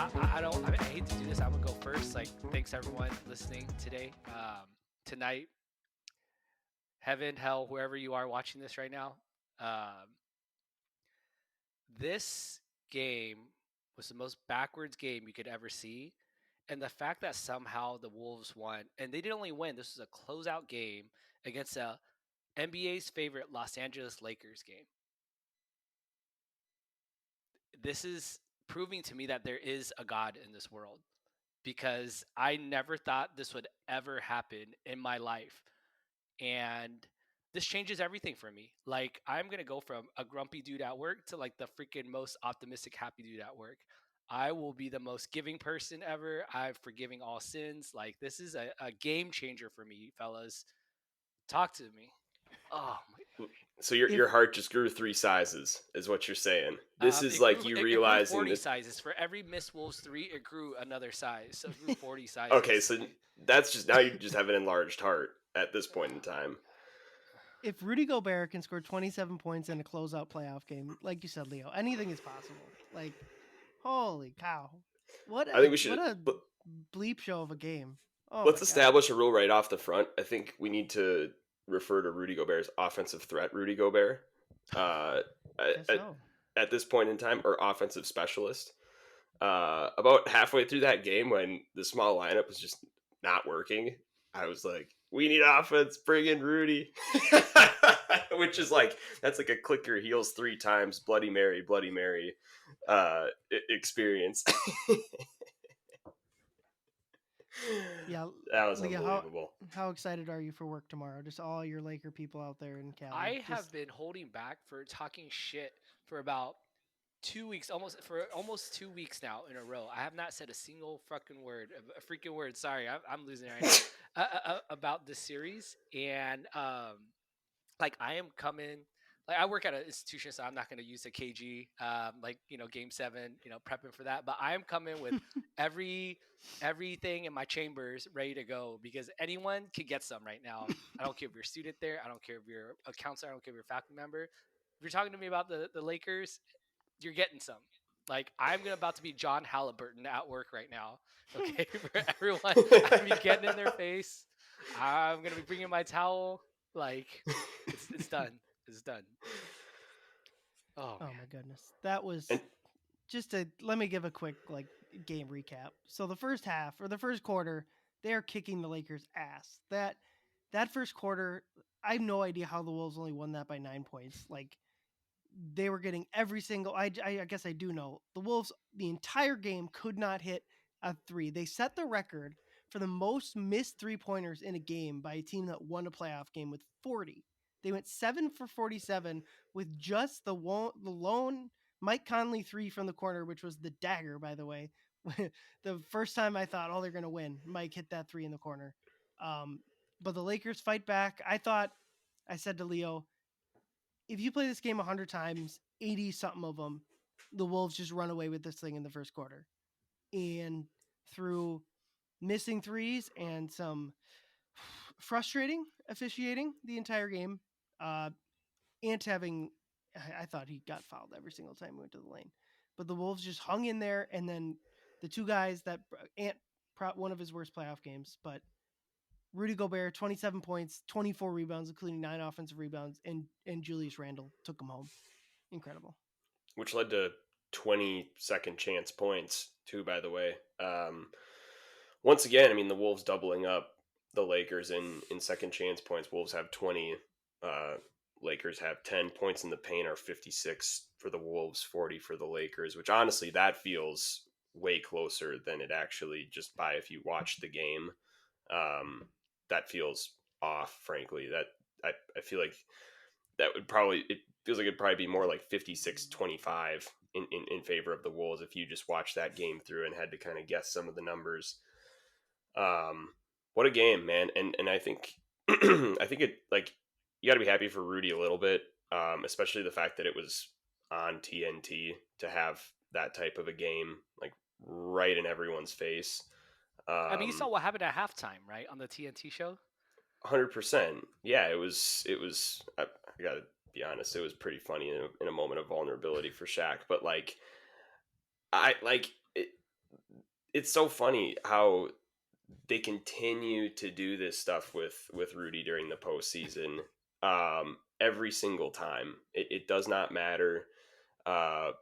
I hate to do this. I'm gonna go first. Like, thanks everyone listening today, tonight, heaven, hell, wherever you are watching this right now. Um, this game was the most backwards game you could ever see, and the fact that somehow the Wolves won, and they didn't only win. This was a closeout game against the NBA's favorite Los Angeles Lakers game. This is proving to me that there is a God in this world, because I never thought this would ever happen in my life. And this changes everything for me. Like, I'm going to go from a grumpy dude at work to like the freaking most optimistic, happy dude at work. I will be the most giving person ever. I'm forgiving all sins. Like, this is a game changer for me, fellas. Talk to me. Oh my. So your If heart just grew 3 sizes, is what you're saying. This is It grew. like you It grew realizing 40 that. sizes for every Miss Wolves 3. It grew another size, so it grew 40 Okay, sizes. so that's just now you just have an enlarged heart at this point in time. if Rudy Gobert can score 27 points in a closeout playoff game, like you said, Leo, anything is possible. Like, holy cow, what I think a we what should a bleep show of a game. Oh let's my god. establish a rule right off the front. I think we need to refer to Rudy Gobert as offensive threat Rudy Gobert. Uh, Guess at, so. at this point in time, or offensive specialist. About halfway through that game, when the small lineup was just not working, I was like, "We need offense. Bring in Rudy." Which is like that's like a click your heels 3 times, Bloody Mary, experience. Yeah, That was Leah, unbelievable. how excited are you for work tomorrow? Just all your Laker people out there in Cali. I have been holding back for talking shit for about 2 weeks, almost 2 weeks now in a row. I have not said a single fucking word, a freaking word. Sorry, I'm losing it right now about this series. And like, I am coming. Like, I work at an institution, so I'm not going to use a KG, like, Game 7, prepping for that. But I am coming with everything in my chambers ready to go, because anyone can get some right now. I don't care if you're a student there. I don't care if you're a counselor. I don't care if you're a faculty member. If you're talking to me about the Lakers, you're getting some. Like, I'm about to be John Halliburton at work right now. Okay, for everyone, I'm gonna be getting in their face. I'm gonna be bringing my towel. Like, it's done. It's done. Oh Oh man. my goodness. That was And let me give a quick game recap. So the first half or the first quarter, they're kicking the Lakers ass. That first quarter, I have no idea how the Wolves only won that by 9 points. Like, they were getting every single I guess I do know. The Wolves the entire game could not hit a 3. They set the record for the most missed three-pointers in a game by a team that won a playoff game with 40. They went 7 for 47 with just the lone Mike Conley 3 from the corner, which was the dagger, by the way. The first time I thought, oh, they're going to win. Mike hit that 3 in the corner. But the Lakers fight back. I said to Leo, if you play this game 100 times, 80 something of them, the Wolves just run away with this thing in the first quarter. And through missing threes and some frustrating officiating the entire game, Ant having, I thought he got fouled every single time he went to the lane. But the Wolves just hung in there. And then the two guys that Ant, one of his worst playoff games, but Rudy Gobert, 27 points, 24 rebounds, including 9 offensive rebounds, and Julius Randle took him home. Incredible. which led to 20 second chance points too, by the way. Once again, I mean, the Wolves doubling up the Lakers in second chance points. Wolves have 20, Lakers have 10. Points in the paint are 56 for the Wolves, 40 for the Lakers, which honestly, that feels way closer than it actually just by if you watch the game. That feels off, frankly. That I feel like that would probably, it feels like it'd probably be more like 56-25 in favor of the Wolves if you just watched that game through and had to kind of guess some of the numbers. What a game, man. And I think, I think it, like, you got to be happy for Rudy a little bit, especially the fact that it was on TNT to have that type of a game, like, right in everyone's face. I mean, you saw Um, what happened at halftime, right, on the TNT show. 100%. Yeah, it was, I gotta be honest, it was pretty funny in a moment of vulnerability for Shaq, but like, I like it, it's so funny how they continue to do this stuff with Rudy during the postseason. Every single time, it does not matter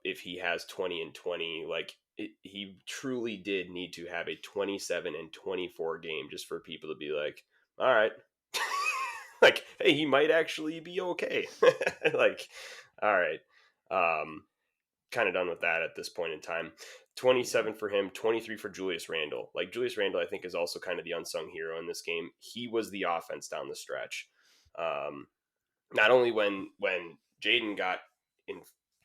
if he has 20 and 20. Like he truly did need to have a 27 and 24 game just for people to be like, all right, like, hey, he might actually be okay. Like, all right. Um, Kind of done with that at this point in time. 27 for him, 23 for Julius Randle. Like Julius Randle, I think, is also kind of the unsung hero in this game. He was the offense down the stretch. Not only when Jaden got in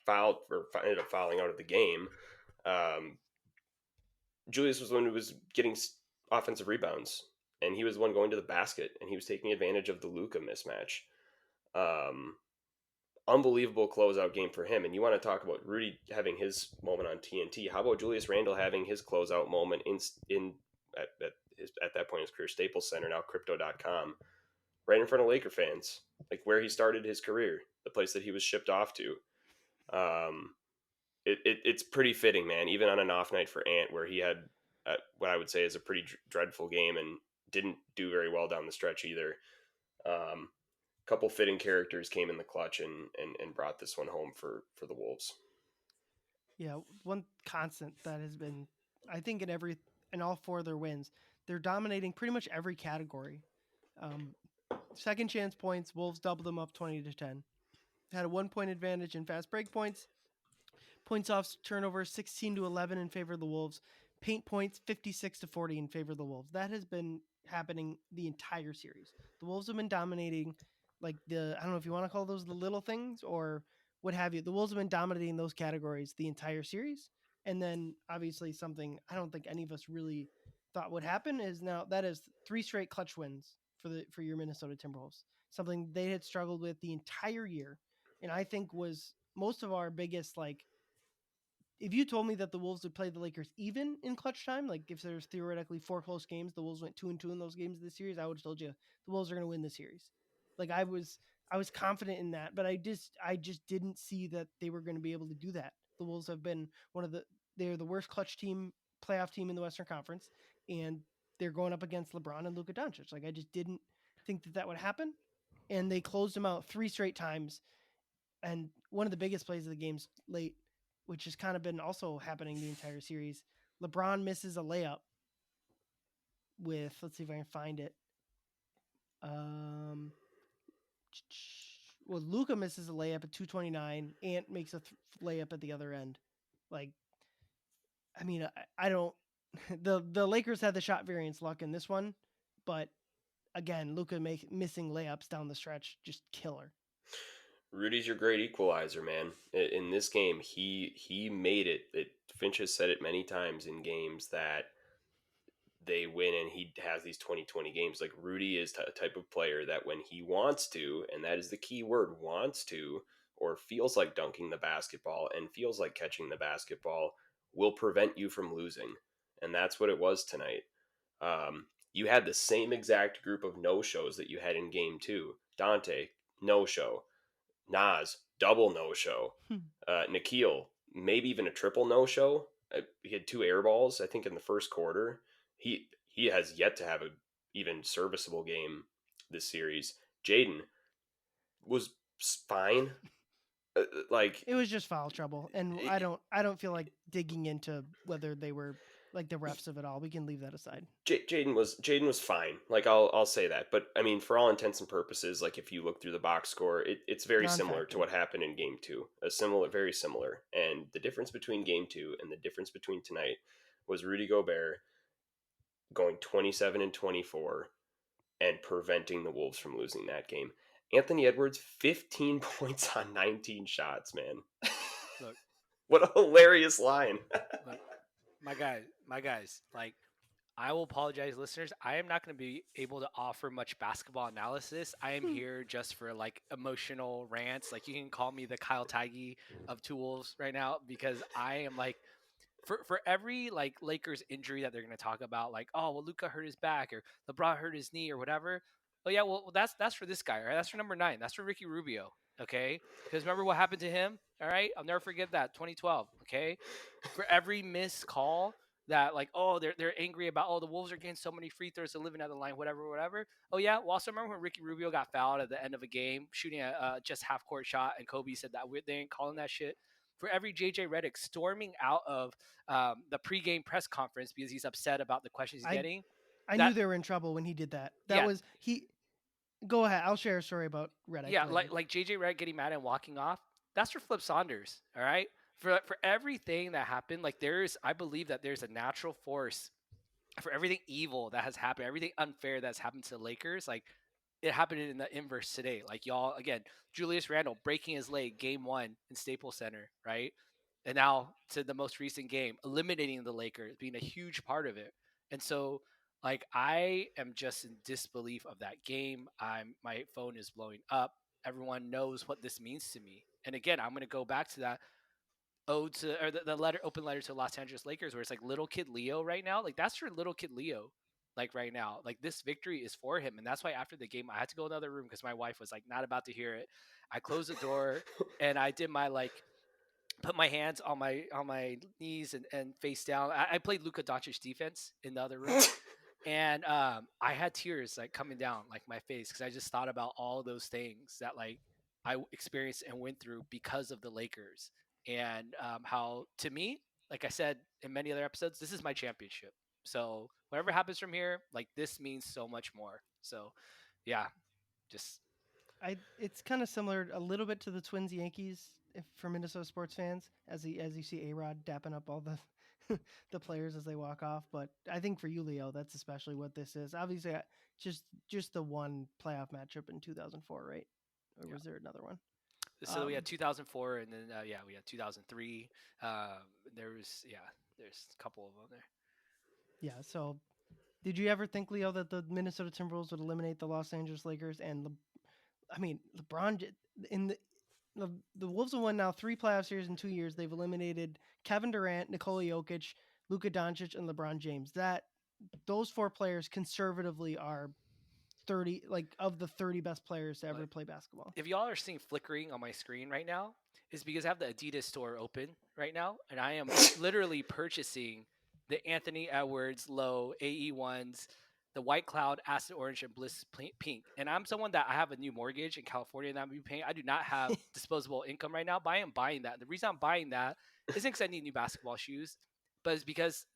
fouled or ended up fouling out of the game, um, Julius was the one who was getting offensive rebounds, and he was the one going to the basket, and he was taking advantage of the Luka mismatch. Um, Unbelievable closeout game for him. And you want to talk about Rudy having his moment on TNT? How about Julius Randle having his closeout moment at that point in his career, Staples Center, now Crypto.com, right in front of Laker fans, like where he started his career, the place that he was shipped off to. It's pretty fitting, man. Even on an off night for Ant, where he had what I would say is a pretty dreadful game and didn't do very well down the stretch either. Couple fitting characters came in the clutch and brought this one home for the Wolves. Yeah, one constant that has been, I think, in all four of their wins, they're dominating pretty much every category. Um, Second chance points, Wolves doubled them up 20-10. Had a 1 point advantage in fast break points. Points off turnover 16-11 in favor of the Wolves. Paint points 56-40 in favor of the Wolves. That has been happening the entire series. The Wolves have been dominating, like I don't know if you want to call those the little things or what have you. The Wolves have been dominating those categories the entire series. And then obviously something I don't think any of us really thought would happen is now that is 3 straight clutch wins for your Minnesota Timberwolves. Something they had struggled with the entire year, and I think was most of our biggest like if you told me that the Wolves would play the Lakers even in clutch time, like if there's theoretically 4 close games, the Wolves went 2-2 in those games of the series, I would have told you the Wolves are going to win the series. Like I was confident in that, but I just didn't see that they were going to be able to do that. The Wolves have been they're the worst clutch playoff team in the Western Conference, and they're going up against LeBron and Luka Doncic. Like I just didn't think that would happen, and they closed them out 3 straight times. And one of the biggest plays of the game's late, which has kind of been also happening the entire series. LeBron misses a layup with, let's see if I can find it. Well, Luka misses a layup at 2:29. Ant makes a layup at the other end. Like, I mean, I don't. The Lakers had the shot variance luck in this one, but again, Luka missing layups down the stretch, just killer. Rudy's your great equalizer, man. In this game, he made it. Finch has said it many times in games that they win and he has these 2020 games. Like Rudy is a type of player that when he wants to, and that is the key word, wants to, or feels like dunking the basketball and feels like catching the basketball, will prevent you from losing. And that's what it was tonight. You had the same exact group of no-shows that you had in game two. Dante, no-show. Nas, double no-show. Nikhil, maybe even a triple no-show. He had 2 air balls, I think, in the first quarter. He has yet to have a even serviceable game this series. Jaden was fine. Like It was just foul trouble, and I don't feel like digging into whether they were like the refs of it all. We can leave that aside. Jaden was fine. Like I'll say that, but I mean, for all intents and purposes, like if you look through the box score, it's very similar to Non-factor. what happened in game two. Very similar. And the difference between game two and the difference between tonight was Rudy Gobert going 27 and 24 and preventing the Wolves from losing that game. Anthony Edwards, 15 points on 19 shots, man. Look, What a hilarious line. look, my guys, like I will apologize, listeners. I am not going to be able to offer much basketball analysis. I am here just for like emotional rants. Like you can call me the Kyle Tiggy of Tools right now because I am like for every like Lakers injury that they're going to talk about, like oh well, Luca hurt his back or LeBron hurt his knee or whatever. Oh yeah, well that's for this guy, right? That's for number 9. That's for Ricky Rubio. Okay, because remember what happened to him. All right, I'll never forget that 2012. Okay, for every missed call, that like, oh, they're angry about, oh, the Wolves are getting so many free throws and living at the line, whatever. Oh yeah, well, also remember when Ricky Rubio got fouled at the end of a game shooting a just half court shot, and Kobe said that they ain't calling that shit. For every JJ Redick storming out of the pregame press conference because he's upset about the questions he's I getting. I That knew they were in trouble when he did that. That yeah, was he. Go ahead. I'll share a story about Reddick yeah, later. like JJ Redick getting mad and walking off. That's for Flip Saunders. All right, for everything that happened, like I believe that there's a natural force for everything evil that has happened, everything unfair that's happened to the Lakers. Like it happened in the inverse today. Like y'all again, Julius Randle breaking his leg game 1 in Staples Center, right? And now to the most recent game, eliminating the Lakers being a huge part of it. And so like I am just in disbelief of that game. My phone is blowing up. Everyone knows what this means to me. And again, I'm going to go back to that ode to, or the letter, open letter to Los Angeles Lakers, where it's like little kid Leo right now. Like that's for little kid Leo. Like right now, like this victory is for him, and that's why after the game I had to go in another room because my wife was like not about to hear it. I closed the door and I did my like put my hands on my knees and face down. I played Luka Doncic defense in the other room, and I had tears like coming down like my face because I just thought about all those things that like I experienced and went through because of the Lakers, and how to me, like I said in many other episodes, this is my championship. So whatever happens from here, like this means so much more. So yeah, just It's kind of similar a little bit to the Twins Yankees if for Minnesota sports fans as you see A-Rod dapping up all the the players as they walk off, but I think for you Leo that's especially what this is. Obviously just the one playoff matchup in 2004, right? Or yeah. was there another one? So we had 2004, and then yeah, we had 2003. There was there's a couple of them there. Yeah, so did you ever think, Leo, that the Minnesota Timberwolves would eliminate the Los Angeles Lakers and LeBron in the Wolves have won now 3 playoff series in 2 years. They've eliminated Kevin Durant, Nikola Jokic, Luka Doncic, and LeBron James. Those 4 players conservatively are 30 like of the 30 best players to ever Like, play basketball. if y'all are seeing flickering on my screen right now, is because I have the Adidas store open right now, and I am literally purchasing the Anthony Edwards low AE1s, the White Cloud Acid Orange and Bliss Pink. And I'm someone that I have a new mortgage in California that I'm paying. I do not have disposable income right now, but I am buying that. The reason I'm buying that isn't because I need new basketball shoes, but it's because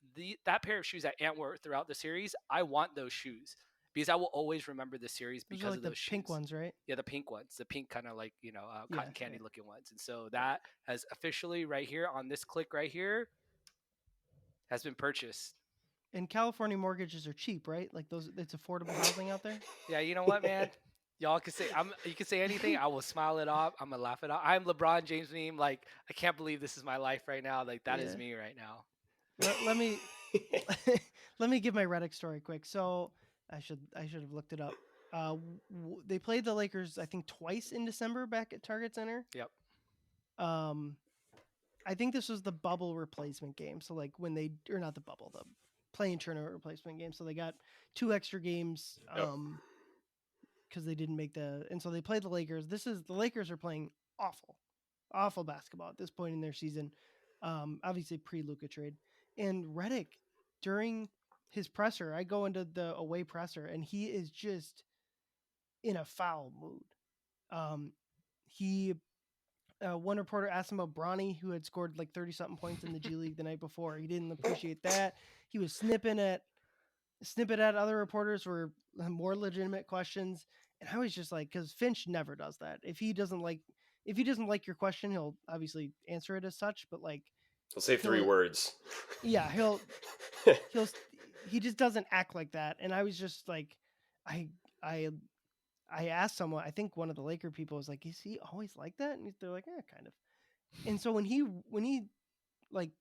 that pair of shoes that Ant wore throughout the series, I want those shoes because I will always remember the series Those are because like of the those pink shoes. ones, right? Yeah, the pink ones, the pink kind of like Yeah, cotton candy yeah. looking ones, and so that has officially right here on this click right here has been purchased. And California mortgages are cheap, right? Like those it's affordable housing out there. Yeah, you know what, man? Y'all can say you can say anything. I will smile it off. I'm gonna laugh it off. I'm LeBron James meme. Like I can't believe this is my life right now. Like that is Yeah. me right now. Let me let me give my Reddick story quick. So I should have looked it up. They played the Lakers I think twice in December back at Target Center. Yep. Um, I think this was the bubble replacement game. So like when they or not the bubble, the playing tournament replacement game. So they got 2 extra games. Yep. Because they didn't make and so they played the Lakers. The Lakers are playing awful basketball at this point in their season. Obviously pre Luka trade, and Reddick during his presser, I go into the away presser, and he is just in a foul mood. He One reporter asked him about Bronny, who had scored like 30 something points in the G League the night before. He didn't appreciate that. He was snippet at other reporters for more legitimate questions, and I was just like, because Finch never does that. If he doesn't like your question, he'll obviously answer it as such, but like I'll say 3 he'll words. yeah he'll he just doesn't act like that. And I was just like, I I I asked someone, I think one of the Laker people was like, is he always like that? And they're like, yeah, kind of. And so when he like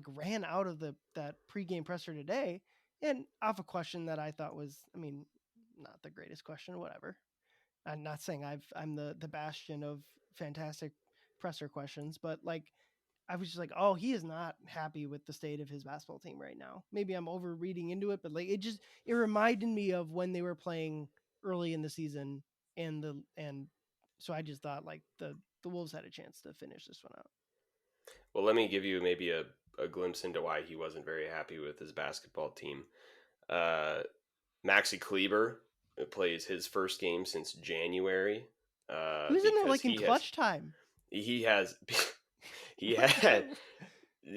ran out of that pregame presser today, and off a question that I thought was, I mean, not the greatest question, whatever. I'm not saying I'm the bastion of fantastic presser questions, but like I was just like, oh, he is not happy with the state of his basketball team right now. Maybe I'm over reading into it, but like it reminded me of when they were playing early in the season, and so I just thought like the Wolves had a chance to finish this one out. Well, let me give you maybe a glimpse into why he wasn't very happy with his basketball team. Maxi Kleber plays his first game since January. He was in there Because like in clutch time. he has he What had the-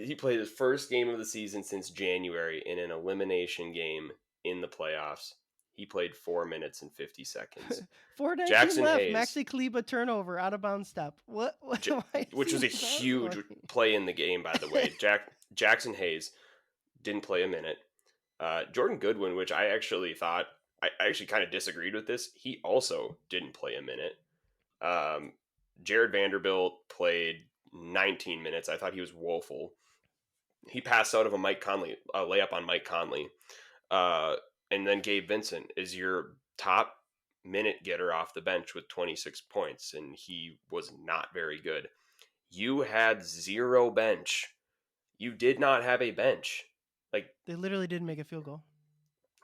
he played his first game of the season since January in an elimination game in the playoffs. He played 4 minutes and 50 seconds. 4:19 Jackson left. Hayes, Maxi Kleba turnover, out of bounds step. What? Why is which he was a not huge playing? play in the game, by the way. Jackson Hayes didn't play a minute. Jordan Goodwin, which I actually thought, I actually kind of disagreed with this. He also didn't play a minute. Jared Vanderbilt played 19 minutes. I thought he was woeful. He passed out of a layup on Mike Conley. And then Gabe Vincent is your top minute getter off the bench with 26 points, and he was not very good. You had zero bench. You did not have a bench. Like, They literally didn't make a field goal.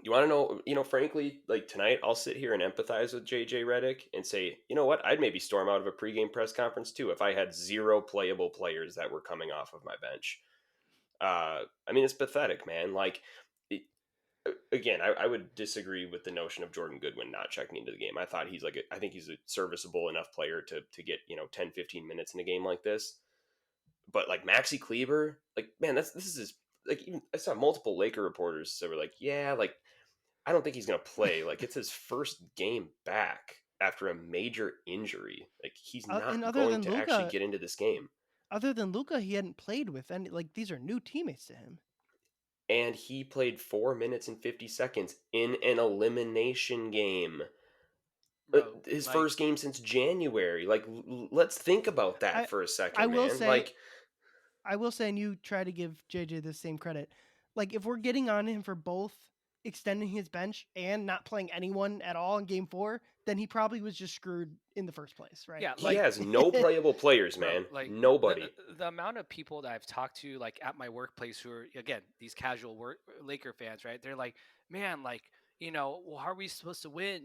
you want to know, frankly, like tonight, I'll sit here and empathize with JJ Redick and say, you know what? I'd maybe storm out of a pregame press conference too if I had zero playable players that were coming off of my bench. I mean, it's pathetic, man. Like, again, I would disagree with the notion of Jordan Goodwin not checking into the game. I thought I think he's a serviceable enough player to get 10, 15 minutes in a game like this. But like Maxi Kleber, like, man, this is his, like, even I saw multiple Laker reporters that were like, yeah, like, I don't think he's gonna play. Like, it's his first game back after a major injury. Like, he's And not other going than to actually Luka, get into this game. he hadn't played with any. Like, these are new teammates to him. And he played 4 minutes and 50 seconds in an elimination game. Bro, His like, first game since January. Like, let's think about that for a second, I will man. say, Like, and you try to give JJ the same credit. Like, if we're getting on him for both extending his bench and not playing anyone at all in game 4, then he probably was just screwed in the first place, right? yeah, he like, has no playable players, bro, man. like Nobody. the amount of people that I've talked to, like at my workplace, who are again these casual Laker fans, right? They're like, man, like, well, how are we supposed to win,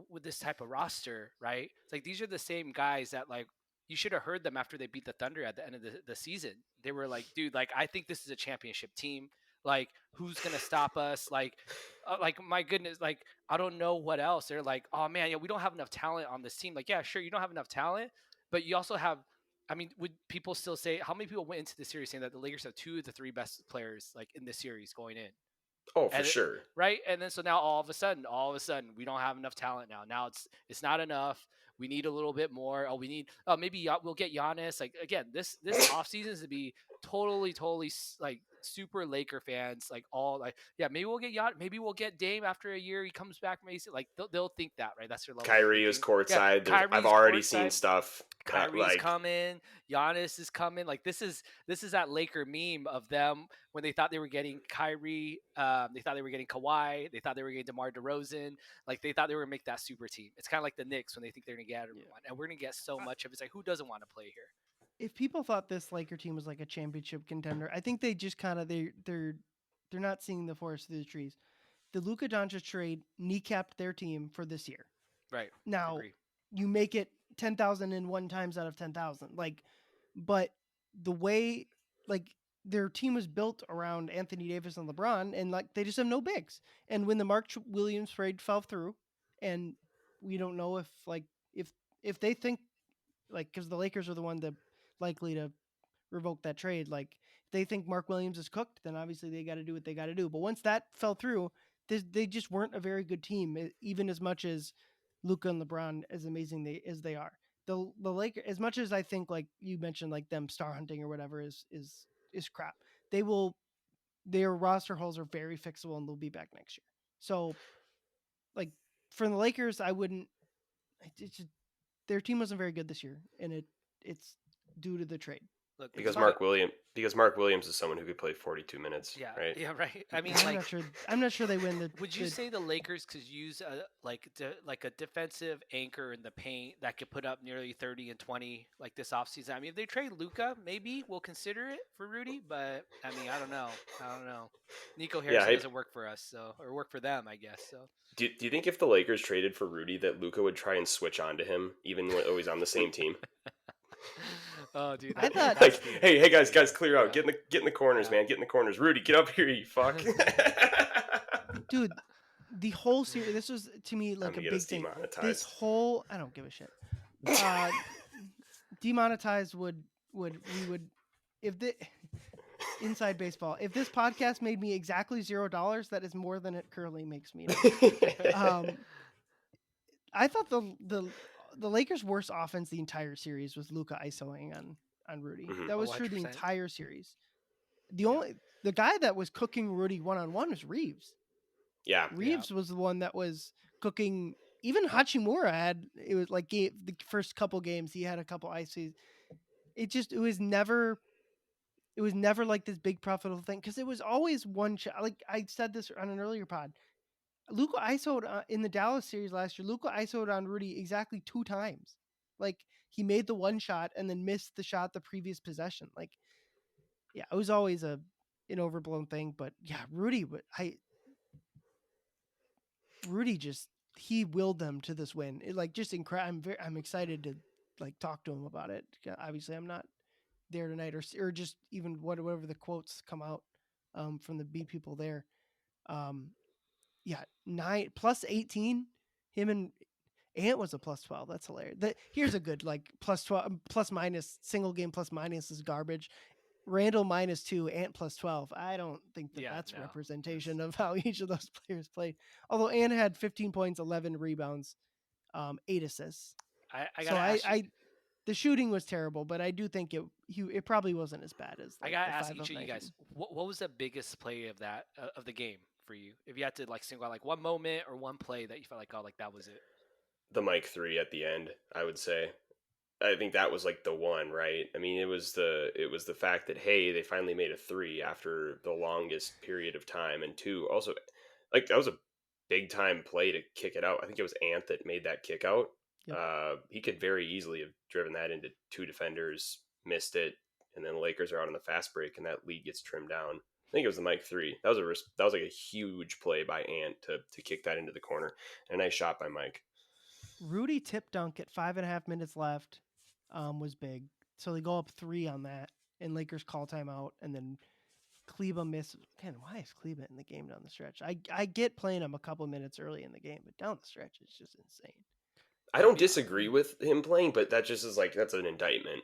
with this type of roster, right? It's like these are the same guys that, like, you should have heard them after they beat the Thunder at the end of the season. They were like, dude, like, I think this is a championship team. Like, who's gonna stop us? Like, my goodness, like, I don't know what else. They're like, oh man, yeah, we don't have enough talent on this team. Like, yeah, sure, you don't have enough talent, but you also have. I mean, would people still say, how many people went into the series saying that the Lakers have 2 of the 3 best players, like, in this series going in? Oh, for sure. Right? And then so now all of a sudden, we don't have enough talent now. Now it's not enough. We need a little bit more. Oh, we need maybe we'll get Giannis. Like, again, this offseason is to be totally like super Laker fans, like, all, like, yeah, maybe we'll get maybe we'll get Dame after a year, he comes back, Mason. Like, they'll think that, right? That's their level of Kyrie is thinking. Yeah, courtside. I've Kyrie's already seen courtside. stuff. Kyrie's coming, Giannis is coming. Like, this is that Laker meme of them when they thought they were getting Kyrie, they thought they were getting Kawhi, they thought they were getting DeMar DeRozan, like they thought they were gonna make that super team. It's kind of like the Knicks when they think they're gonna get everyone, and we're gonna get so much of it. It's like, who doesn't want to play here? If people thought this Laker team was like a championship contender, I think they just kind of they're not seeing the forest through the trees. The Luka Doncic trade kneecapped their team for this year. Right. Now, Agree. you make it 10,001 times out of 10,000. Like, but the way, like, their team was built around Anthony Davis and LeBron, and like they just have no bigs. And when the Williams trade fell through, and we don't know if if they think, like, because the Lakers are the one that likely to revoke that trade. Like, if they think Mark Williams is cooked, then obviously they got to do what they got to do. But once that fell through, they just weren't a very good team, even as much as Luka and LeBron, as amazing as they are. The Lakers, as much as I think, like you mentioned, like them star hunting or whatever is crap. Their roster holes are very fixable, and they'll be back next year. So, like, for the Lakers, I wouldn't. Their team wasn't very good this year, and it's due to the trade. Look, because Mark Williams is someone who could play 42 minutes. Yeah, right. yeah, right. I mean, I'm not sure. I'm not sure they win the. Would you say the Lakers could use a defensive anchor in the paint that could put up nearly 30 and 20 like this offseason? I mean, if they trade Luka, maybe we'll consider it for Rudy, but I mean, I don't know. Nico Harrison doesn't work for us, or work for them, I guess. So. Do you think if the Lakers traded for Rudy that Luka would try and switch on to him even when he's on the same team? Oh, dude, I thought- that's Like, the hey, guys, yeah, clear out. yeah. Get in the corners, Yeah. man. Get in the corners. Rudy, get up here, you fuck. dude, the whole series. This was to me I'm like a gonna get us big thing. This demonetized. whole I don't give a shit. Uh, demonetized we would if the inside baseball. If this podcast made me exactly $0, that is more than it currently makes me now. I thought the Lakers' worst offense the entire series was Luka isoing on Rudy. Mhm. That was true the 100%. entire series. The guy that was cooking Rudy one-on-one was Reeves. Yeah. Reeves was the one that was cooking. Even Hachimura had it was like the first couple games he had a couple ices. It was never like this big profitable thing because it was always one shot. Like I said this on an earlier pod, Luka isoed in the Dallas series last year. Luka isoed on Rudy exactly 2 times. Like he made the one shot and then missed the shot the previous possession. Like yeah, it was always an overblown thing. But yeah, Rudy just he willed them to this win. It like just incredible. I'm excited to like talk to him about it. Obviously, I'm not there tonight, or just even whatever the quotes come out from the beat people there. Yeah, 9 plus 18. Him and Ant was a plus 12. That's hilarious. Here's a good like plus 12 plus minus single game plus minus is garbage. Randall -2, Ant +12. I don't think Yeah, that's no. representation of how each of those players played. Although Ant had 15 points, 11 rebounds, 8 assists. I So gotta ask you. the shooting was terrible, but I do think it probably wasn't as bad as I like gotta the ask 5 each of of you 19. guys, what was the biggest play of that of the game for you? If you had to like single out like one moment or one play that you felt like, oh, like that was it. The Mike 3 at the end, I would say. I think that was like the one, right? I mean, it was the fact that hey, they finally made a 3 after the longest period of time, and two, also like that was a big time play to kick it out. I think it was Ant that made that kick out. Yep. He could very easily have driven that into 2 defenders, missed it, and then the Lakers are out on the fast break, and that lead gets trimmed down. I think it was the Mike 3. That was like a huge play by Ant to kick that into the corner, and a nice shot by Mike. Rudy tip dunk at 5.5 minutes left was big. So they go up 3 on that, and Lakers call timeout, and then Kleba miss. Again, why is Kleba in the game down the stretch? I get playing him a couple minutes early in the game, but down the stretch it's just insane. I don't disagree with him playing, but that just is like that's an indictment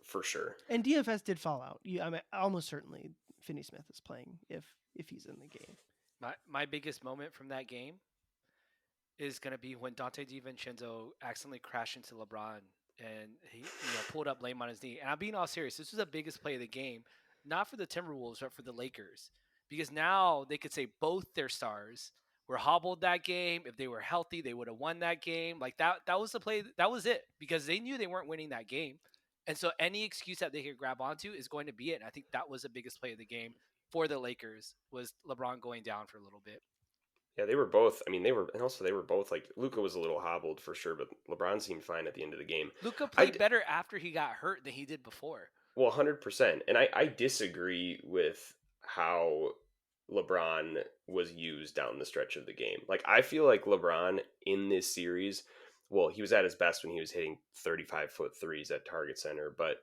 for sure. And DFS did fall out. I mean, almost certainly Finney Smith is playing if he's in the game. My biggest moment from that game is gonna be when Dante DiVincenzo accidentally crashed into LeBron and he pulled up lame on his knee. And I'm being all serious. This was the biggest play of the game, not for the Timberwolves, but for the Lakers, because now they could say both their stars were hobbled that game. If they were healthy, they would have won that game. Like that was the play. That was it because they knew they weren't winning that game. And so any excuse that they could grab onto is going to be it. And I think that was the biggest play of the game for the Lakers was LeBron going down for a little bit. Yeah, they were both. I mean, they were both like Luka was a little hobbled for sure, but LeBron seemed fine at the end of the game. Luka I played better after he got hurt than he did before. Well, 100%. And I disagree with how LeBron was used down the stretch of the game. Like, I feel like LeBron in this series, well, he was at his best when he was hitting 35-foot threes at Target Center. But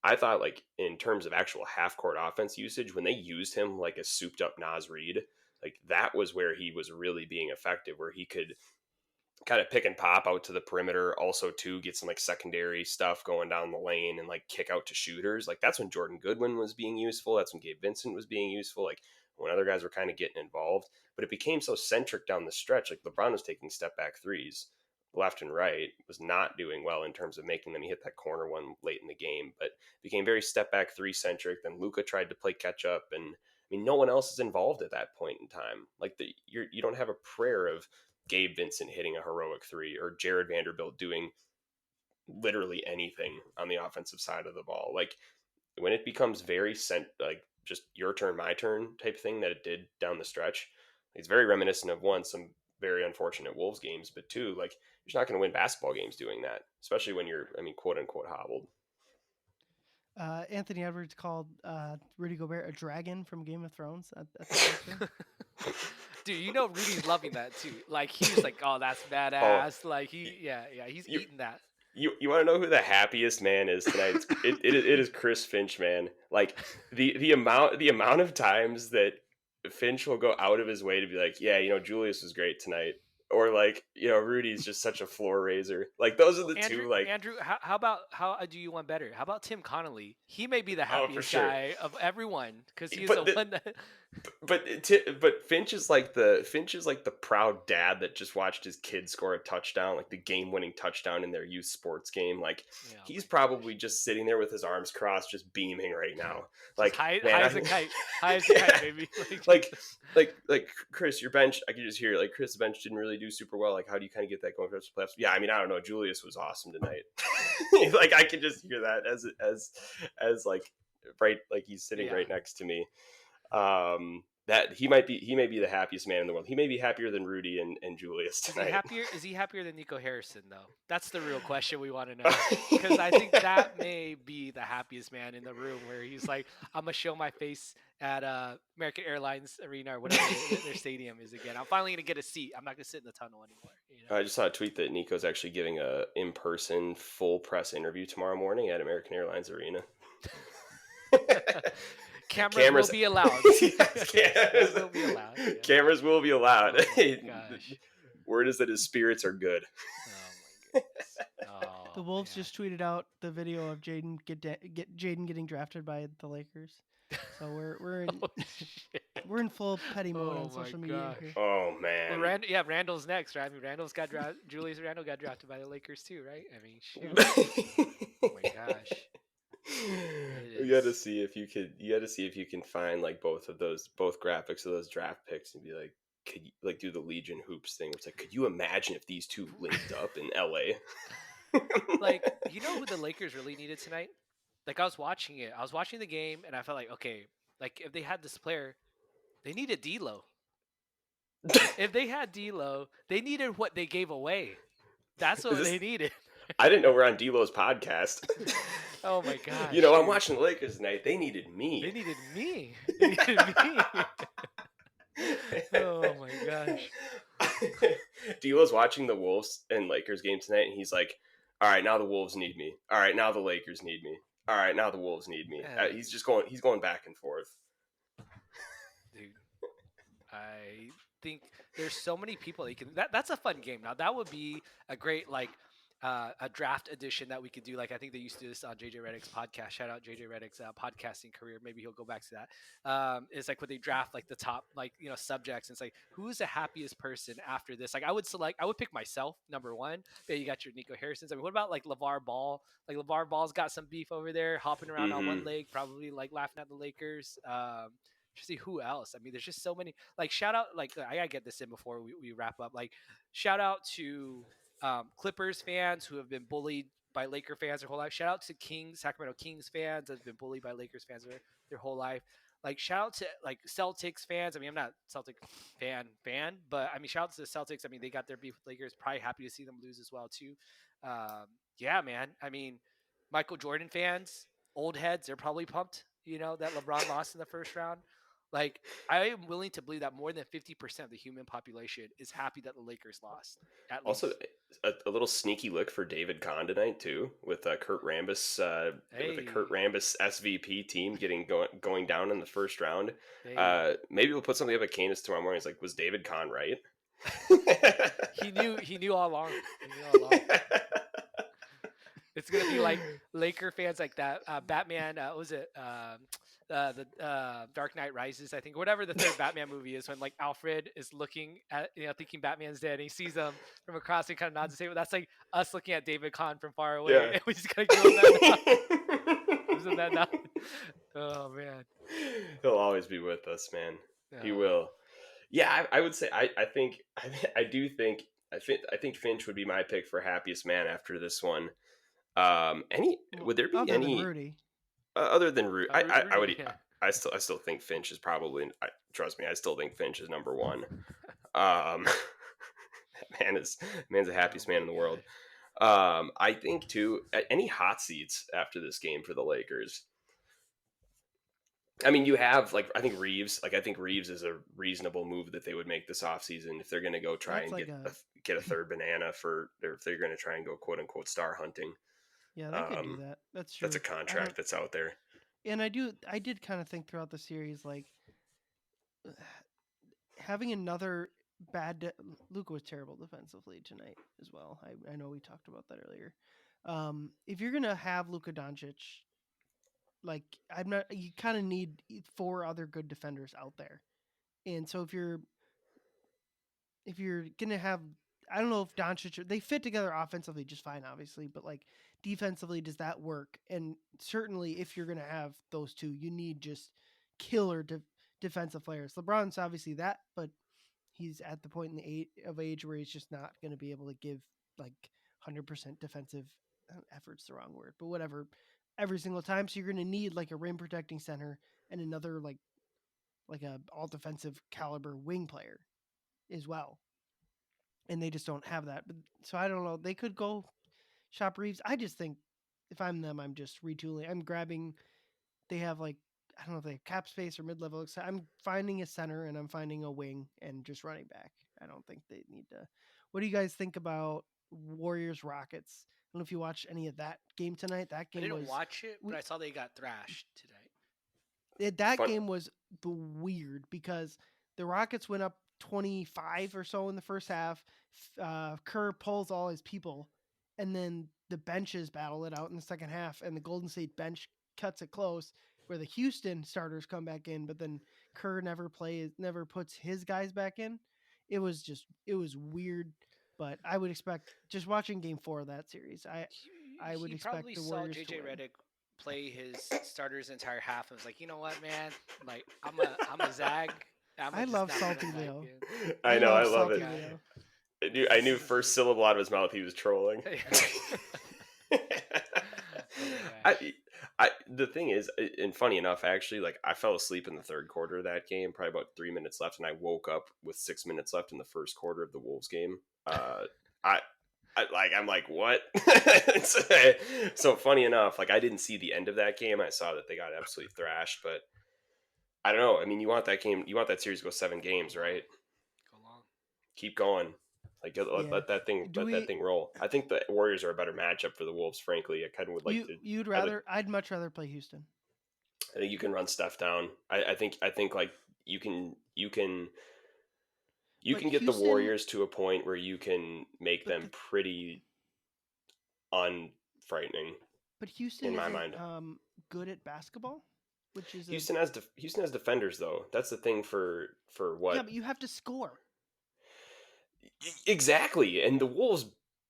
I thought, like, in terms of actual half court offense usage, when they used him like a souped up Nas Reed, like, that was where he was really being effective, where he could kind of pick and pop out to the perimeter, also to get some like secondary stuff going down the lane and like kick out to shooters. Like that's when Jordan Goodwin was being useful. That's when Gabe Vincent was being useful. Like when other guys were kind of getting involved, but it became so centric down the stretch. Like LeBron was taking step back threes left and right, was not doing well in terms of making them. He hit that corner one late in the game, but became very step back 3 centric. Then Luka tried to play catch up, and I mean, no one else is involved at that point in time. Like you don't have a prayer of Gabe Vincent hitting a heroic 3 or Jared Vanderbilt doing literally anything on the offensive side of the ball. Like when it becomes very like just your turn, my turn type thing that it did down the stretch, it's very reminiscent of some very unfortunate Wolves games, but two, like you're just not going to win basketball games doing that, especially when you're, I mean, quote unquote hobbled. Anthony Edwards called Rudy Gobert a dragon from Game of Thrones. Dude, Rudy's loving that too. Like he's like, oh, that's badass. Like he's eating that. You want to know who the happiest man is tonight? It is Chris Finch, man. Like the amount of times that Finch will go out of his way to be like, yeah, Julius was great tonight, or like, Rudy's just such a floor raiser. Like those are the Andrew, two. Like, Andrew, how about how do you want better? How about Tim Connolly? He may be the oh, for happiest sure. guy of everyone because he's the But one that. but Finch is like the proud dad that just watched his kid score a touchdown, like the game-winning touchdown in their youth sports game. Like Oh he's my probably gosh. just sitting there with his arms crossed, just beaming right now. Just Like, high, man, high as a kite, high as a kite, baby. like like Chris, your bench, I can just hear it. Like Chris' bench didn't really do super well. Like, how do you kind of get that going for the playoffs? Yeah, I mean, I don't know. Julius was awesome tonight. Like I can just hear that as like right, like he's sitting Yeah. right next to me. That he may be the happiest man in the world. He may be happier than Rudy and Julius Is he tonight. happier? Is he happier than Nico Harrison though? That's the real question we want to know. Because I think that may be the happiest man in the room, where he's like, "I'm gonna show my face at American Airlines Arena or whatever their stadium is again. I'm finally gonna get a seat. I'm not gonna sit in the tunnel anymore." I just saw a tweet that Nico's actually giving a in-person full press interview tomorrow morning at American Airlines Arena. Cameras will be allowed. Cameras will be allowed. Yeah. Cameras will be allowed. Oh my gosh. Word is that his spirits are good. Oh my goodness. Oh, The Wolves man. just tweeted out the video of Jaden Jaden getting drafted by the Lakers. So we're in Oh, shit. we're in full petty mode Oh on my social media gosh. here. Oh Well, man. Randall's next, right? I mean, Julius Randle got drafted by the Lakers too, right? I mean, shoot. Oh my gosh. You got to see if you can find like both graphics of those draft picks and be like, could you, like, do the Legion hoops thing? It's like, could you imagine if these two linked up in LA? Like, you know who the Lakers really needed tonight? Like, I was watching it. I was watching the game, and I felt like, okay, like if they had this player, they needed D'Lo. If they had D'Lo, they needed what they gave away. That's what they needed. I didn't know we're on D'Lo's podcast. Oh my gosh. I'm watching the Lakers tonight. They needed me. They needed me. They needed me. Oh my gosh. D'Lo's watching the Wolves and Lakers game tonight, and he's like, all right, now the Wolves need me. All right, now the Lakers need me. All right, now the Wolves need me. He's going back and forth. Dude, I think there's so many people that you can. That's a fun game. Now that would be a great a draft edition that we could do. Like I think they used to do this on JJ Redick's podcast. Shout out JJ Redick's podcasting career. Maybe he'll go back to that. It's like when they draft like the top subjects. And it's like who's the happiest person after this? Like I would pick myself number one. But you got your Nico Harrison's. I mean, what about like LeVar Ball? Like LeVar Ball's got some beef over there, hopping around on one leg, probably like laughing at the Lakers. To see who else. I mean, there's just so many. Like shout out. Like I gotta get this in before we wrap up. Like shout out to Clippers fans who have been bullied by Laker fans their whole life. Shout out to Sacramento Kings fans that have been bullied by Lakers fans their whole life. Like shout out to like Celtics fans. I mean, I'm not Celtic fan, but I mean, shout out to the Celtics. I mean, they got their beef with Lakers. Probably happy to see them lose as well too. Yeah, man. I mean, Michael Jordan fans, old heads, they're probably pumped. That LeBron lost in the first round. Like, I am willing to believe that more than 50% of the human population is happy that the Lakers lost. At Also, least. a little sneaky look for David Kahn tonight too, with Kurt Rambis, with the Kurt Rambis SVP team going down in the first round. Hey. Maybe we'll put something up at Canis tomorrow morning. It's like, was David Kahn right? He knew all along. It's gonna be like Laker fans like that. Batman, was it? The Dark Knight Rises, I think, whatever the third Batman movie is, when like Alfred is looking at, thinking Batman's dead, and he sees him from across and kind of nods and says, "That's like us looking at David Kahn from far away." Yeah. And we just gotta give him that nod. Oh man, he'll always be with us, man. He Oh. will. Yeah, I would say I think Finch would be my pick for happiest man after this one. Would there be other any than Rudy? Other than Rudy? I would. Yeah. I still think Finch is probably. Trust me, I still think Finch is number one. Man's the happiest man in the world. I think too. Any hot seats after this game for the Lakers? I mean, you have I think Reeves. I think Reeves is a reasonable move that they would make this offseason if they're going to go try That's and like get a third banana or if they're going to try and go quote unquote star hunting. yeah, they could do that. That's That's a true. I contract don't, that's out there. and I did kind of think throughout the series like having another Luka was terrible defensively tonight as well. I know we talked about that earlier. If you're gonna have Luka Doncic, like I'm not, you kind of need 4 other good defenders out there. And so if you're gonna have, I don't know if Doncic, they fit together offensively just fine, obviously, but like defensively, does that work? And certainly, if you're gonna have those two, you need just killer defensive players. LeBron's obviously that, but he's at the point in the age where he's just not going to be able to give like 100% defensive efforts. The wrong word, but whatever. Every single time, so you're going to need like a rim protecting center and another like a all defensive caliber wing player as well. And they just don't have that. But so I don't know. They could go shop Reeves. I just think if I'm them, I'm just retooling. I'm grabbing. They have like I don't know if they have cap space or mid level. I'm finding a center and I'm finding a wing and just running back. I don't think they need to. What do you guys think about Warriors Rockets? I don't know if you watched any of that game tonight. That I game didn't was watch it, but I saw they got thrashed tonight. that Fun. game was weird because the Rockets went up 25 or so in the first half. Kerr pulls all his people, and then the benches battle it out in the second half, and the Golden State bench cuts it close. Where the Houston starters come back in, but then Kerr never puts his guys back in. It was weird, but I would expect just watching Game 4 of that series. I would He expect probably the saw Warriors to JJ win. Redick play his starters entire half and was like, you know what, man? Like I'm a zag. I'm I just love not putting Salty him back Leo. in. I I know, I love love Salty it. Leo. I knew first syllable out of his mouth he was trolling. Oh I, gosh. the thing is, and funny enough, actually, like I fell asleep in the third quarter of that game, probably about 3 minutes left, and I woke up with 6 minutes left in the first quarter of the Wolves game. I, I'm like, what? So funny enough, like I didn't see the end of that game. I saw that they got absolutely thrashed, but I don't know. I mean, you want that game, you want that series to go 7 games, right? Go long. Keep going. Like Yeah. Do let that we thing roll. I think the Warriors are a better matchup for the Wolves. Frankly, I kind of would like to. you'd I would. rather I'd much rather play Houston. I think you can run stuff down. I think like you But can get the Houston Warriors to a point where you can make but them pretty unfrightening but Houston in my isn't mind. good at basketball, which is a Houston has defenders though. That's the thing for yeah, what but you have to score. exactly. And the Wolves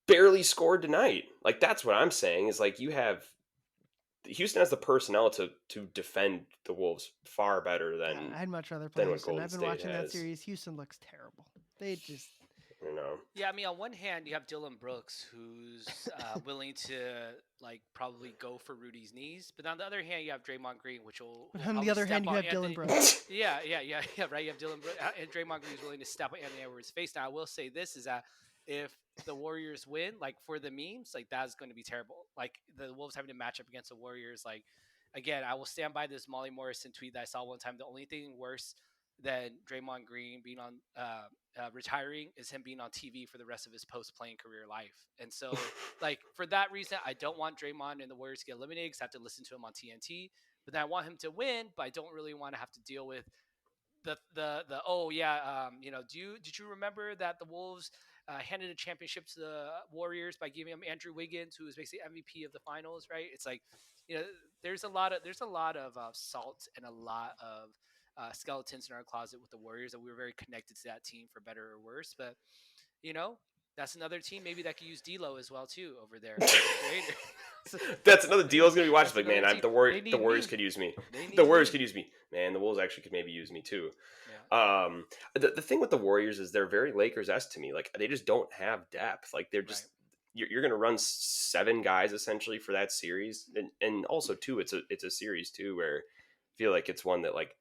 barely scored tonight. Like that's what I'm saying is like you have Houston has the personnel to defend the Wolves far better Yeah, I'd much rather play than what Houston. Golden I've been State watching that has. series. Houston looks terrible. They just You know, Yeah, I mean, on one hand, you have Dylan Brooks, who's willing to like probably go for Rudy's knees, but on the other hand, you have Draymond Green, which but will on the probably other step hand, you on have Anthony. Dylan Brooks. Yeah, right. You have Dylan Brooks, and Draymond Green is willing to step on Anthony Edwards' face. Now, I will say this is that if the Warriors win, like for the memes, like that's going to be terrible. Like the Wolves having to match up against the Warriors, like again, I will stand by this Molly Morrison tweet that I saw one time. The only thing worse than Draymond Green being on retiring is him being on TV for the rest of his post playing career life. And so, like for that reason, I don't want Draymond and the Warriors to get eliminated because I have to listen to him on TNT. But then I want him to win, but I don't really want to have to deal with the oh yeah did you remember that the Wolves handed a championship to the Warriors by giving him Andrew Wiggins, who was basically MVP of the finals, right? It's like there's a lot of salt and a lot of skeletons in our closet with the Warriors, that we were very connected to that team for better or worse. But you know, that's another team maybe that could use D'Lo as well too over there with the Raiders. So, that's another deal is gonna be watched. that's Like, man, another team. They The need Warriors me. could use me. They The need Warriors me. could use me. Man, the Wolves actually could maybe use me too. Yeah. The thing with the Warriors is they're very Lakers-esque to me. Like they just don't have depth. Like they're just Right. you're going to run 7 guys essentially for that series, and also too, it's a series too where I feel like it's one that like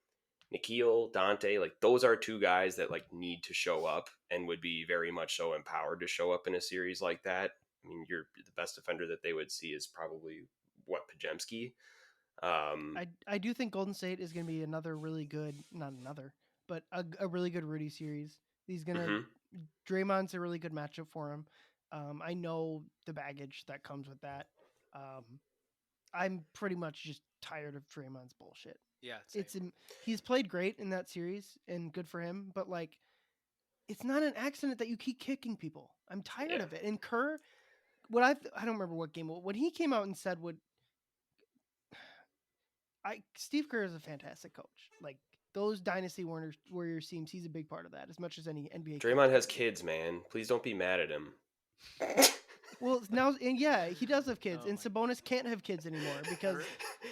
Nikhil, Dante, like those are 2 guys that like need to show up and would be very much so empowered to show up in a series like that. I mean, you're the best defender that they would see is probably what Pajemski. I do think Golden State is going to be another really good, not another, but a really good Rudy series. He's gonna mhm. Draymond's a really good matchup for him. I know the baggage that comes with that. Um, I'm pretty much just tired of Draymond's bullshit. Yeah, same. It's he's played great in that series and good for him, but like it's not an accident that you keep kicking people. I'm tired Yeah. of it. And Kerr, I don't remember what game when he came out and said what Steve Kerr is a fantastic coach. Like those Dynasty Warriors teams, he's a big part of that as much as any NBA coach Draymond can has be. kids, man. Please don't be mad at him. Well, now and yeah, he does have kids, Oh and my. Sabonis can't have kids anymore because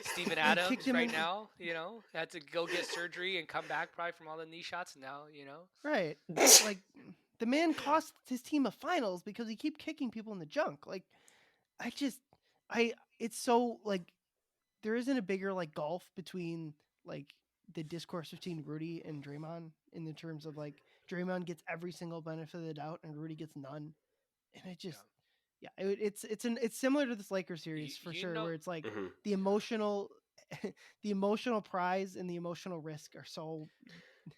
Steven they kicked Adams him right in. now, had to go get surgery and come back probably from all the knee shots. And now, Right, like the man cost his team a finals because he keep kicking people in the junk. Like I just, I it's so like there isn't a bigger like gulf between like the discourse between Rudy and Draymond in the terms of like Draymond gets every single benefit of the doubt and Rudy gets none, and it just yeah. yeah it's similar to this Lakers You, series for you sure know, where it's like Mhm. the emotional the emotional prize and the emotional risk are so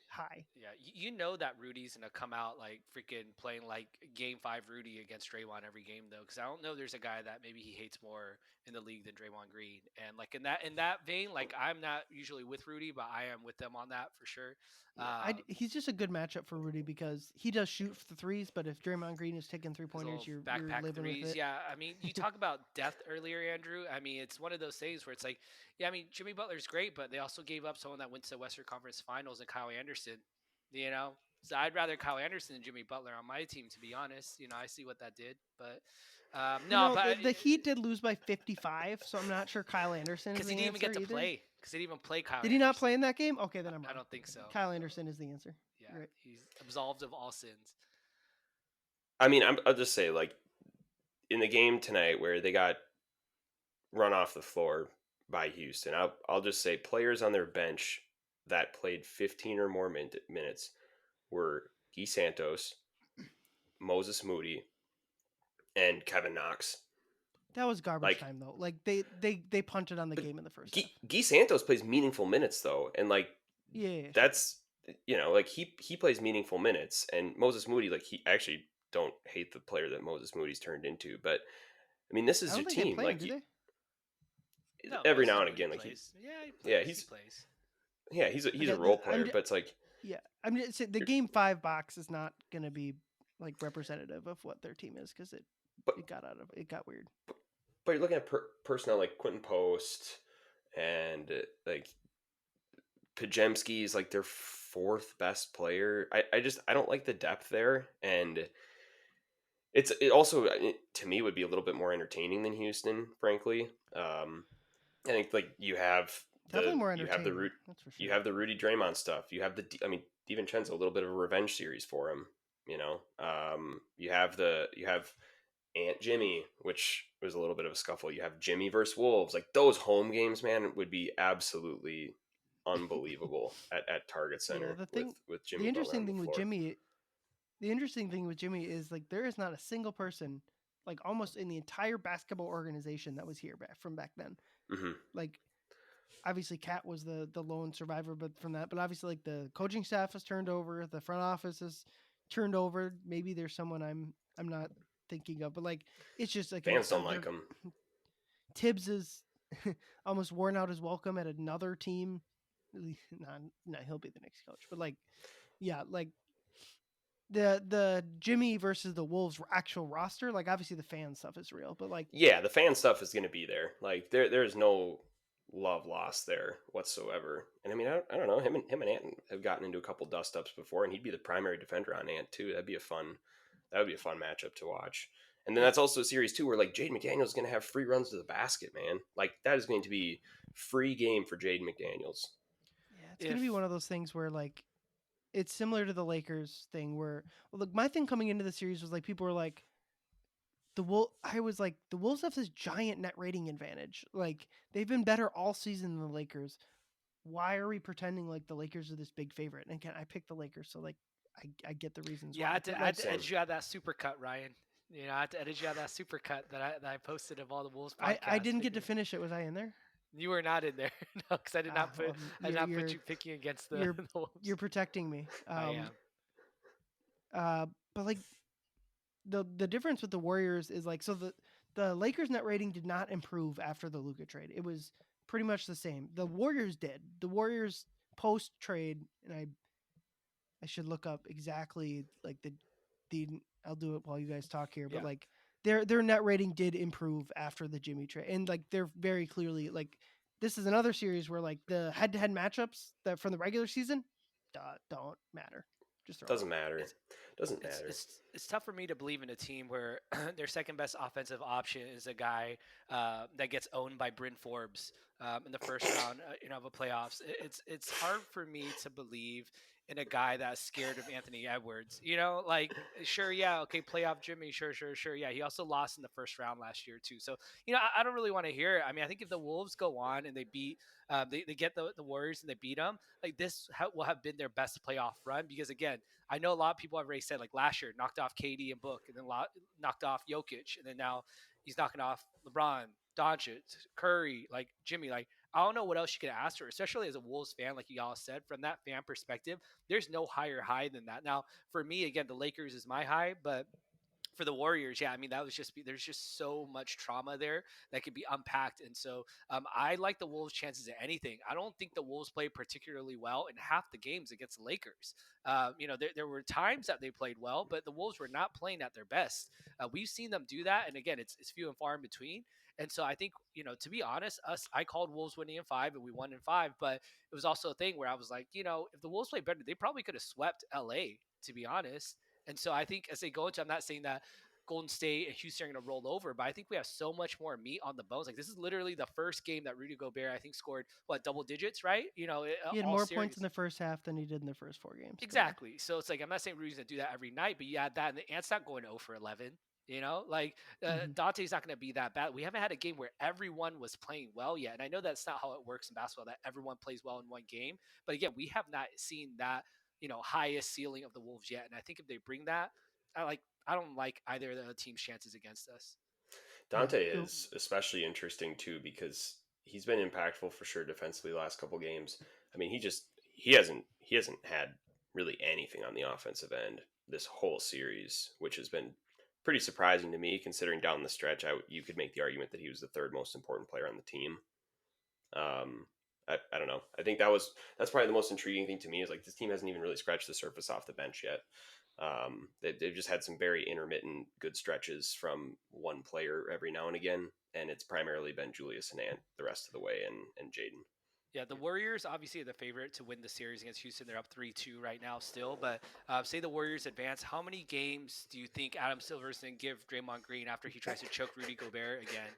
high. yeah, you know that Rudy's gonna come out like freaking playing like Game 5 Rudy against Draymond every game though, because I don't know there's a guy that maybe he hates more in the league than Draymond Green, and like in that vein, like I'm not usually with Rudy, but I am with them on that for sure. Yeah, Um, he's just a good matchup for Rudy because he does shoot the threes, but if Draymond Green is taking three His pointers, little you're backpack living with threes. it. Yeah, I mean, you talk about depth earlier, Andrew. I mean, it's one of those things where it's like, yeah, I mean, Jimmy Butler's great, but they also gave up someone that went to the Western Conference Finals and Kyle Anderson, you know? So I'd rather Kyle Anderson than Jimmy Butler on my team, to be honest. I see what that did, but no, but The Heat did lose by 55, so I'm not sure Kyle Anderson is because he the didn't even answer get to either. play, because he didn't even play Kyle Did he not Anderson. play in that game? Okay, then I'm I wrong. don't think so. Kyle Anderson is the answer. Yeah, You're right. he's absolved of all sins. I mean, I'll just say, like, in the game tonight where they got run off the floor by Houston, I'll just say players on their bench that played 15 or more minutes were Guy Santos, Moses Moody, and Kevin Knox. That was garbage Like, time though. Like they punted on the but game in the first Guy, half. Guy Santos plays meaningful minutes though, and like Yeah, sure. that's like he plays meaningful minutes, and Moses Moody, like, he actually don't hate the player that Moses Moody's turned into, but I mean, this I is don't your think they team. play him, Like, do they? No, every Moses now and Moody again, like plays. Yeah, he yeah, plays. He plays. he's Okay, a role player, but it's like yeah. I'm just saying the you're, game 5 box is not gonna be like representative of what their team is because but it got weird. but you're looking at personnel like Quentin Post and like Pajemski is like their fourth best player. I don't like the depth there, and it also to me would be a little bit more entertaining than Houston, frankly. I think like Definitely more you have the entertaining. root That's for you sure. have the Rudy Draymond stuff. You have I mean, DiVincenzo, a little bit of a revenge series for him. You have Aunt Jimmy, which was a little bit of a scuffle. You have Jimmy versus Wolves. Like, those home games, man, would be absolutely unbelievable at Target Yeah, Center with the Jimmy Butler interesting on the thing with floor. Jimmy, the interesting thing with Jimmy is like there is not a single person, like almost in the entire basketball organization that was here from back then. Hmm. Like obviously Cat was the lone survivor, but from that, but obviously like the coaching staff has turned over, the front office has turned over. Maybe there's someone I'm not thinking of, but like it's just like Fans don't like they're him. Tibbs is almost worn out his welcome at another team. No, he'll be the next coach, but like yeah, like the Jimmy versus the Wolves actual roster, like obviously the fan stuff is real, but like Yeah, the fan stuff is going to be there. Like, there's no love lost there whatsoever. And I mean, I don't know, him and Ant have gotten into a couple dust ups before, and he'd be the primary defender on Ant too. That would be a fun matchup to watch. And then yeah, that's also a series too where like Jaden McDaniels is going to have free runs to the basket, man. Like, that is going to be free game for Jaden McDaniels. yeah, it's gonna If be one of those things where like it's similar to the Lakers thing where well, look, my thing coming into the series was like people were like I was like the Wolves have this giant net rating advantage. Like they've been better all season than the Lakers. Why are we pretending like the Lakers are this big favorite? And again, I picked the Lakers, so like I get the reasons Yeah, why. But I had like to Same. edit you out that super cut, Ryan. I had to edit you out that super cut that I posted of all the Wolves podcasts. I didn't get to finish it. Was I in there? You were not in there, no, because Well, I did not put you're you picking against the, you're the Wolves. you're protecting me. I am. But like the difference with the Warriors is like, so the Lakers net rating did not improve after the Luka trade. It was pretty much the same. The Warriors did. The Warriors post trade, and I should look up exactly like the I'll do it while you guys talk here, but Yeah. like their net rating did improve after the Jimmy trade. And like they're very clearly like, this is another series where like the head-to-head matchups that from the regular season don't matter. Just throw it Doesn't out. matter. It's Doesn't it's matter. it's it's tough for me to believe in a team where their second best offensive option is a guy that gets owned by Bryn Forbes in the first round, of a playoffs. It's hard for me to believe in a guy that's scared of Anthony Edwards. Like sure, yeah, okay, playoff Jimmy, sure, yeah. He also lost in the first round last year too. So I don't really want to hear it. I mean, I think if the Wolves go on and they beat, they get the Warriors and they beat them, like this will have been their best playoff run because again, I know a lot of people have already said like last year knocked off KD and Book, and then knocked off Jokic, and then now he's knocking off LeBron, Doncic, Curry, like Jimmy. Like I don't know what else you could ask for, especially as a Wolves fan, like y'all said. From that fan perspective, there's no higher high than that. Now, for me, again, the Lakers is my high, but for the Warriors, yeah, I mean that was there's just so much trauma there that could be unpacked, and so I like the Wolves' chances at anything. I don't think the Wolves played particularly well in half the games against the Lakers. There were times that they played well, but the Wolves were not playing at their best. We've seen them do that, and again, it's few and far in between. And so I think, to be honest, I called Wolves winning in five, and we won in five. But it was also a thing where I was like, if the Wolves played better, they probably could have swept LA. To be honest, and so I think as they go into, I'm not saying that Golden State and Houston are going to roll over, but I think we have so much more meat on the bones. Like this is literally the first game that Rudy Gobert, I think, scored what, double digits, right? He had All more points in series. the first half than he did in the first 4 games. But yeah, Exactly. So it's like I'm not saying Rudy's going to do that every night, but you add that, and the Ant's not going 0 for 11. Like hmm Dante's not going to be that bad. We haven't had a game where everyone was playing well yet, and I know that's not how it works in basketball. That everyone plays well in one game, but again, we have not seen that highest ceiling of the Wolves yet. And I think if they bring that, I don't like either of the team's chances against us. yeah. Dante is especially interesting too because he's been impactful for sure defensively the last couple games. I mean, he hasn't had really anything on the offensive end this whole series, which has been pretty surprising to me considering down the stretch you could make the argument that he was the third most important player on the team. Um, I don't know. I think that's probably the most intriguing thing to me is like this team hasn't even really scratched the surface off the bench yet. They've just had some very intermittent good stretches from one player every now and again, and it's primarily been Julius and Ant the rest of the way, and Jaden. Yeah, the Warriors obviously are the favorite to win the series against Houston. They're up 3-2 right now still. But say the Warriors advance, how many games do you think Adam Silver's going to give Draymond Green after he tries to choke Rudy Gobert again,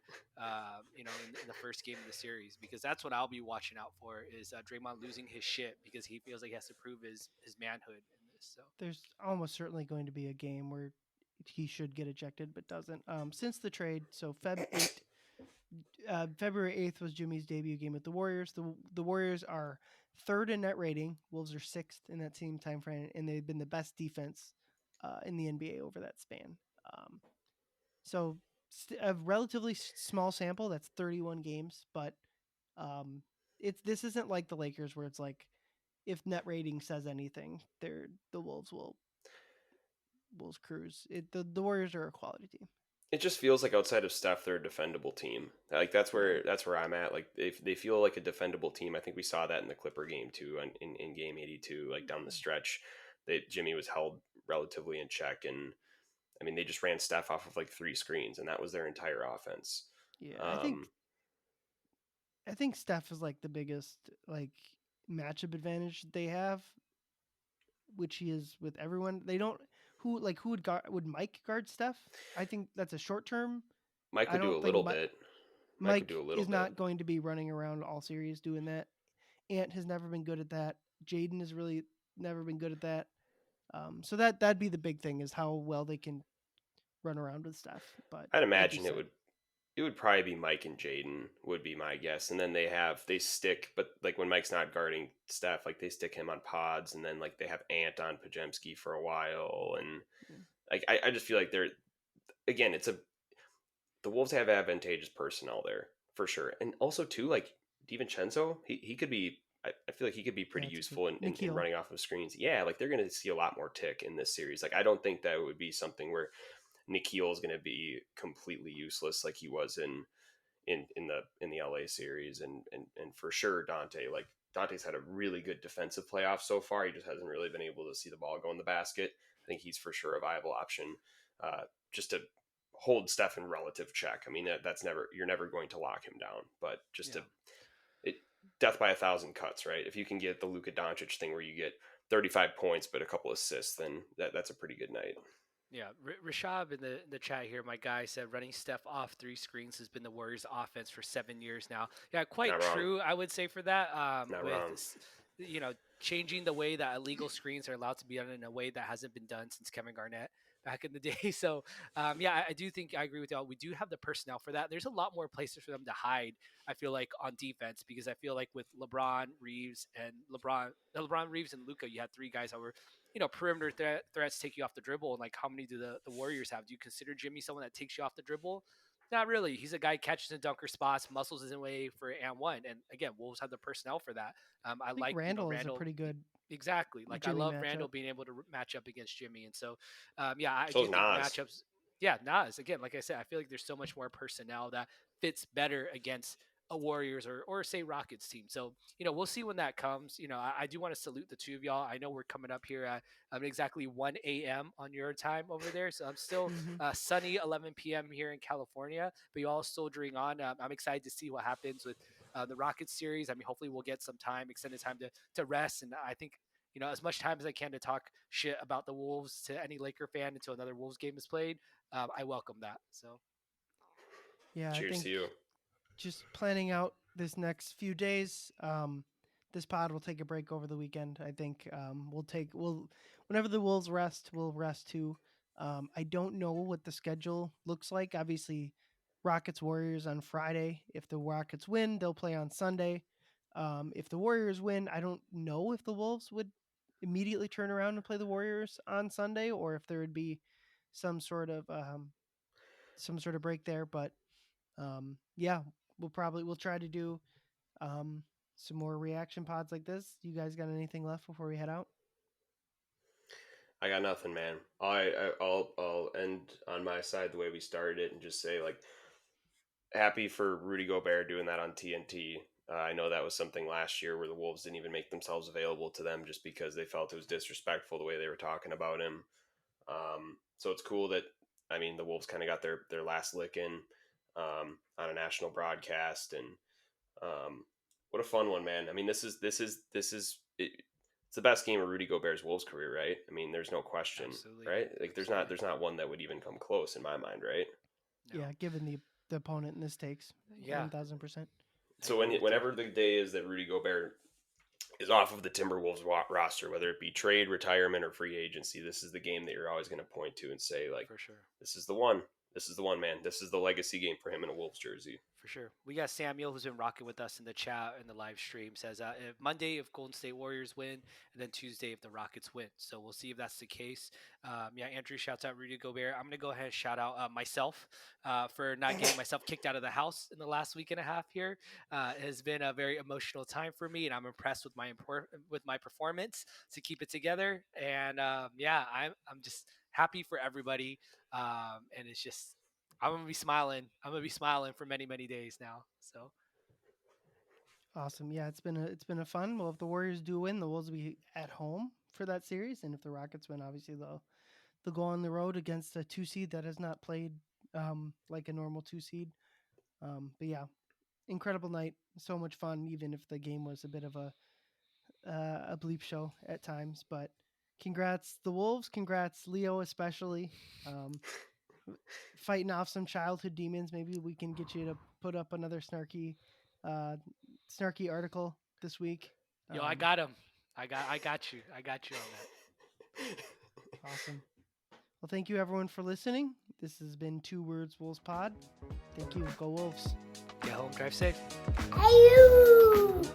in the first game of the series? Because that's what I'll be watching out for is Draymond losing his shit because he feels like he has to prove his manhood in this. So There's almost certainly going to be a game where he should get ejected but doesn't. Since the trade, so February 8th was Jimmy's debut game with the Warriors. The Warriors are third in net rating. Wolves are sixth in that same time frame, and they've been the best defense in the NBA over that span. Um, so a relatively small sample. That's 31 games, but this isn't like the Lakers where it's like if net rating says anything, the Wolves cruise. The Warriors are a quality team. It just feels like outside of Steph, they're a defendable team. Like Yeah. that's where I'm at. Like if they feel like a defendable team, I think we saw that in the Clipper game too, in game 82, like down the stretch, that Jimmy was held relatively in check, and I mean they just ran Steph off of like 3 screens, and that was their entire offense. Yeah, Um, I think Steph is like the biggest like matchup advantage they have, which he is with everyone. They don't who would Mike guard Steph? I think that's a short term. Mike I would do don't a think little bit. Mike would Mike do a little is bit. not going to be running around all series doing that. Ant has never been good at that. Jaden has really never been good at that. So that'd be the big thing is how well they can run around with Steph. But I'd like you imagine said, it would probably be Mike and Jaden would be my guess, and then they stick, but like when Mike's not guarding Steph, like they stick him on pods, and then like they have Ant on Pajemski for a while, and yeah. like I just feel like they're again the Wolves have advantageous personnel there for sure, and also too like DiVincenzo, he could be. I feel like he could be pretty it's useful in Nikhil. running off of screens. Yeah, like they're going to see a lot more tick in this series. Like I don't think that would be something where Nikhil is going to be completely useless like he was in the LA series, and for sure Dante. Like Dante's had a really good defensive playoff so far. He just hasn't really been able to see the ball go in the basket. I think he's for sure a viable option, just to hold Steph in relative check. I mean, that's never, you're never going to lock him down, but just to it, death by 1,000 cuts, right? If you can get the Luka Doncic thing where you get 35 points but a couple assists, then that's a pretty good night. Yeah, Rashab in the chat here, my guy said running Steph off 3 screens has been the Warriors' offense for 7 years now. Yeah, quite Not wrong. true, I would say for that. Not With wrong. changing the way that illegal screens are allowed to be done in a way that hasn't been done since Kevin Garnett back in the day. So yeah, I do think I agree with y'all. We do have the personnel for that. There's a lot more places for them to hide. I feel like on defense because I feel like with LeBron Reeves and Luka, you had 3 guys that were perimeter threats take you off the dribble. And like, how many do the Warriors have? Do you consider Jimmy someone that takes you off the dribble? Not really. He's a guy catches and dunker spots, muscles his way for and one. And again, Wolves have the personnel for that. I I think like Randall is a Randall. pretty good Exactly. Like I Jimmy love matchup. Randall being able to match up against Jimmy, and so yeah, I So do is think Nas. matchups. Yeah, Nas again. Like I said, I feel like there's so much more personnel that fits better against a Warriors or say Rockets team. So we'll see when that comes. I do want to salute the two of y'all. I know we're coming up here at exactly 1 a.m. on your time over there, so I'm still sunny 11 p.m. here in California, but you all soldiering on. I'm excited to see what happens with the Rockets series. I mean, hopefully we'll get some time, extended time to rest, and I think as much time as I can to talk shit about the Wolves to any Laker fan until another Wolves game is played. I welcome that. So, yeah, I Cheers think to you. just planning out this next few days. This pod will take a break over the weekend. I think we'll whenever the Wolves rest, we'll rest too. I don't know what the schedule looks like. Obviously, Rockets Warriors on Friday. If the Rockets win, they'll play on Sunday. If the Warriors win, I don't know if the Wolves would immediately turn around and play the Warriors on Sunday, or if there would be some sort of break there. But yeah, we'll try to do um, some more reaction pods like this. You guys got anything left before we head out? I got nothing, man. I'll end on my side the way we started it and just say, like, happy for Rudy Gobert doing that on TNT. I know that was something last year where the Wolves didn't even make themselves available to them just because they felt it was disrespectful the way they were talking about him. So it's cool that, I mean, the Wolves kind of got their last lick in on a national broadcast, and what a fun one, man. I mean, this is it's the best game of Rudy Gobert's Wolves career, right? I mean, there's no question, absolutely. right? Like, Absolutely. there's not one that would even come close in my mind, right? No. Yeah, given the opponent in this takes Yeah. 1,000%. So whenever the day is that Rudy Gobert is off of the Timberwolves roster, whether it be trade, retirement, or free agency, this is the game that you're always going to point to and say, like, for sure. this is the one. This is the one, man. This is the legacy game for him in a Wolves jersey. For sure. We got Samuel who's been rocking with us in the chat and the live stream. Says if Monday if Golden State Warriors win, and then Tuesday if the Rockets win. So we'll see if that's the case. Yeah, Andrew shouts out Rudy Gobert. I'm gonna go ahead and shout out myself for not getting myself kicked out of the house in the last week and a half here. It has been a very emotional time for me, and I'm impressed with my performance to keep it together. And yeah, I'm just happy for everybody. And it's just I'm gonna be smiling. I'm gonna be smiling for many, many days now. So Awesome. Yeah, it's been a fun. Well, if the Warriors do win, the Wolves will be at home for that series, and if the Rockets win, obviously they'll go on the road against a 2 seed that has not played like a normal 2 seed. But yeah, incredible night. So much fun, even if the game was a bit of a bleep show at times. But congrats the Wolves. Congrats Leo, especially. Fighting off some childhood demons. Maybe we can get you to put up another snarky article this week. yo, I got him. I got you. I got you on that. Awesome. Well, thank you everyone for listening. This has been Two Words Wolves Pod. Thank you. Go Wolves. Get home, drive safe. Ayoo!